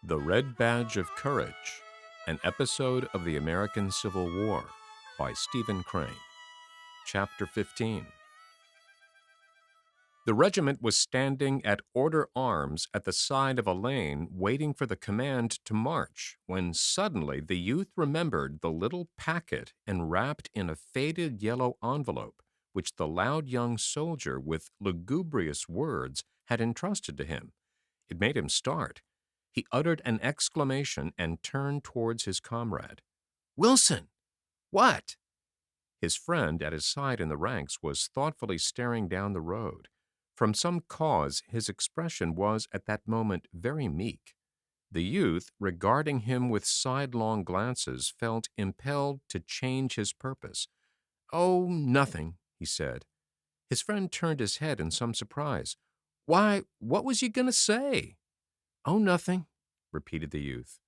The Red Badge of Courage, an episode of the American Civil War by Stephen Crane. Chapter 15. The regiment was standing at order arms at the side of a lane waiting for the command to march when suddenly the youth remembered the little packet enwrapped in a faded yellow envelope which the loud young soldier with lugubrious words had entrusted to him. It made him start. He uttered an exclamation and turned towards his comrade. "Wilson! What?" His friend at his side in the ranks was thoughtfully staring down the road. From some cause, his expression was at that moment very meek. The youth, regarding him with sidelong glances, felt impelled to change his purpose. "Oh, nothing," he said. His friend turned his head in some surprise. "Why, what was you going to say?" "Oh, nothing," repeated the youth.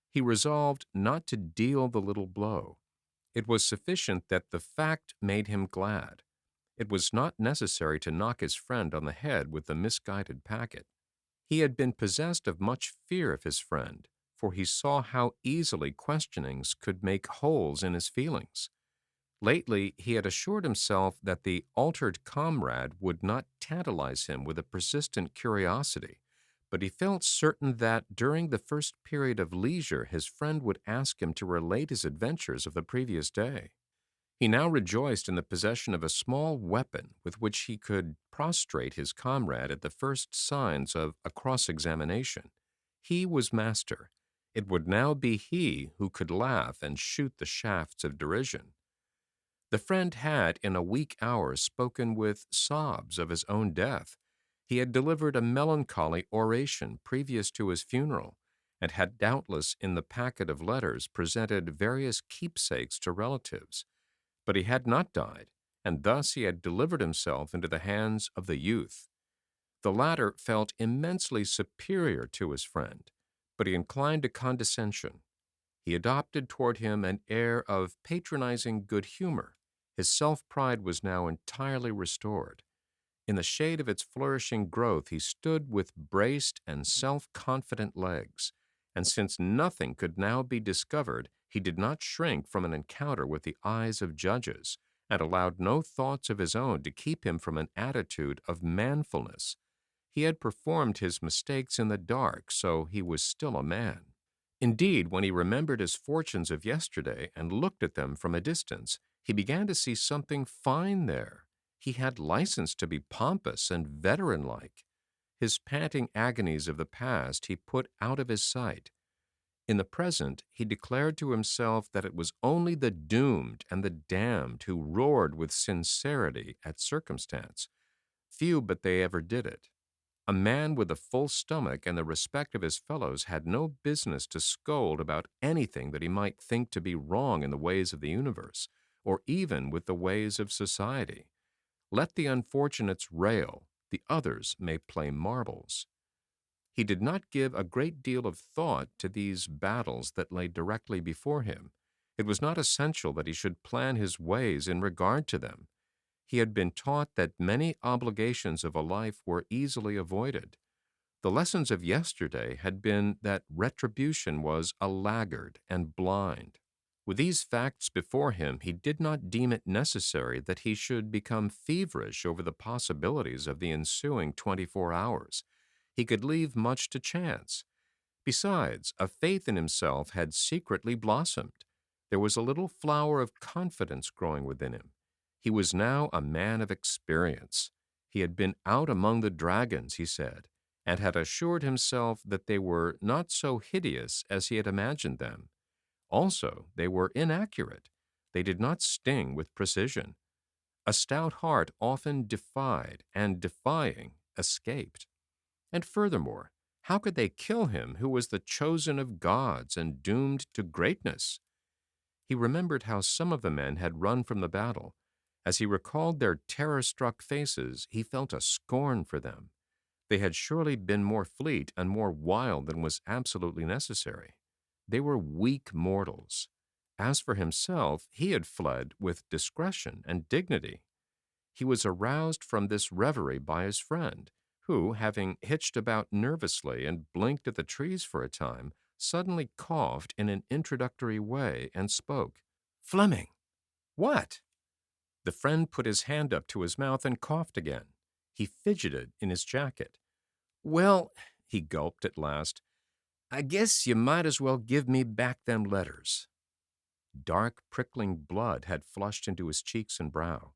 He resolved not to deal the little blow. It was sufficient that the fact made him glad. It was not necessary to knock his friend on the head with the misguided packet. He had been possessed of much fear of his friend, for he saw how easily questionings could make holes in his feelings. Lately, he had assured himself that the altered comrade would not tantalize him with a persistent curiosity, but he felt certain that during the first period of leisure his friend would ask him to relate his adventures of the previous day. He now rejoiced in the possession of a small weapon with which he could prostrate his comrade at the first signs of a cross-examination. He was master. It would now be he who could laugh and shoot the shafts of derision. The friend had, in a weak hour, spoken with sobs of his own death. He had delivered a melancholy oration previous to his funeral, and had doubtless in the packet of letters presented various keepsakes to relatives. But he had not died, and thus he had delivered himself into the hands of the youth. The latter felt immensely superior to his friend, but he inclined to condescension. He adopted toward him an air of patronizing good humor. His self-pride was now entirely restored. In the shade of its flourishing growth he stood with braced and self-confident legs, and since nothing could now be discovered, he did not shrink from an encounter with the eyes of judges, and allowed no thoughts of his own to keep him from an attitude of manfulness. He had performed his mistakes in the dark, so he was still a man. Indeed, when he remembered his fortunes of yesterday and looked at them from a distance, he began to see something fine there. He had license to be pompous and veteran-like. His panting agonies of the past he put out of his sight. In the present, he declared to himself that it was only the doomed and the damned who roared with sincerity at circumstance. Few but they ever did it. A man with a full stomach and the respect of his fellows had no business to scold about anything that he might think to be wrong in the ways of the universe, or even with the ways of society. Let the unfortunates rail, the others may play marbles. He did not give a great deal of thought to these battles that lay directly before him. It was not essential that he should plan his ways in regard to them. He had been taught that many obligations of a life were easily avoided. The lessons of yesterday had been that retribution was a laggard and blind. With these facts before him, he did not deem it necessary that he should become feverish over the possibilities of the ensuing 24 hours. He could leave much to chance. Besides, a faith in himself had secretly blossomed. There was a little flower of confidence growing within him. He was now a man of experience. He had been out among the dragons, he said, and had assured himself that they were not so hideous as he had imagined them. Also, they were inaccurate. They did not sting with precision. A stout heart often defied, and defying, escaped. And furthermore, how could they kill him who was the chosen of gods and doomed to greatness? He remembered how some of the men had run from the battle. As he recalled their terror-struck faces, he felt a scorn for them. They had surely been more fleet and more wild than was absolutely necessary. They were weak mortals. As for himself, he had fled with discretion and dignity. He was aroused from this reverie by his friend, who, having hitched about nervously and blinked at the trees for a time, suddenly coughed in an introductory way and spoke. "Fleming!" "What?" The friend put his hand up to his mouth and coughed again. He fidgeted in his jacket. "Well," he gulped at last, "I guess you might as well give me back them letters." Dark, prickling blood had flushed into his cheeks and brow.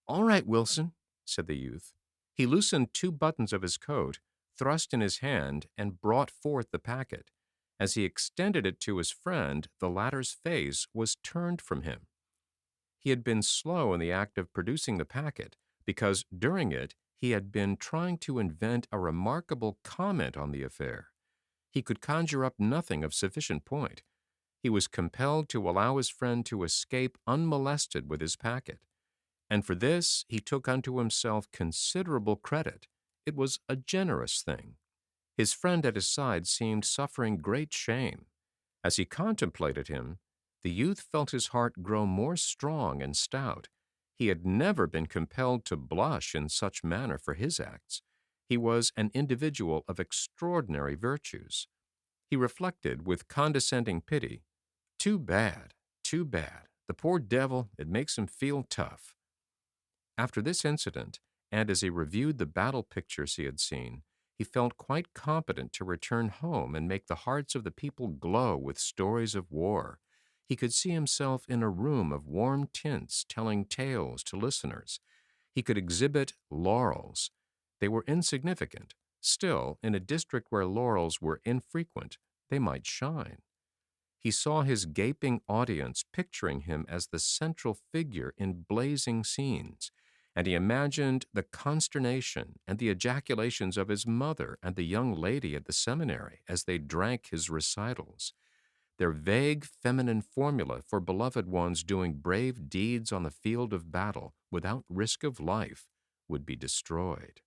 "All right, Wilson," said the youth. He loosened two buttons of his coat, thrust in his hand, and brought forth the packet. As he extended it to his friend, the latter's face was turned from him. He had been slow in the act of producing the packet, because during it he had been trying to invent a remarkable comment on the affair. He could conjure up nothing of sufficient point. He was compelled to allow his friend to escape unmolested with his packet, and for this he took unto himself considerable credit. It was a generous thing. His friend at his side seemed suffering great shame. As he contemplated him, the youth felt his heart grow more strong and stout. He had never been compelled to blush in such manner for his acts. He was an individual of extraordinary virtues. He reflected with condescending pity, "Too bad, too bad. The poor devil, it makes him feel tough." After this incident, and as he reviewed the battle pictures he had seen, he felt quite competent to return home and make the hearts of the people glow with stories of war. He could see himself in a room of warm tints telling tales to listeners. He could exhibit laurels. They were insignificant. Still, in a district where laurels were infrequent, they might shine. He saw his gaping audience picturing him as the central figure in blazing scenes, and he imagined the consternation and the ejaculations of his mother and the young lady at the seminary as they drank his recitals. Their vague feminine formula for beloved ones doing brave deeds on the field of battle without risk of life would be destroyed.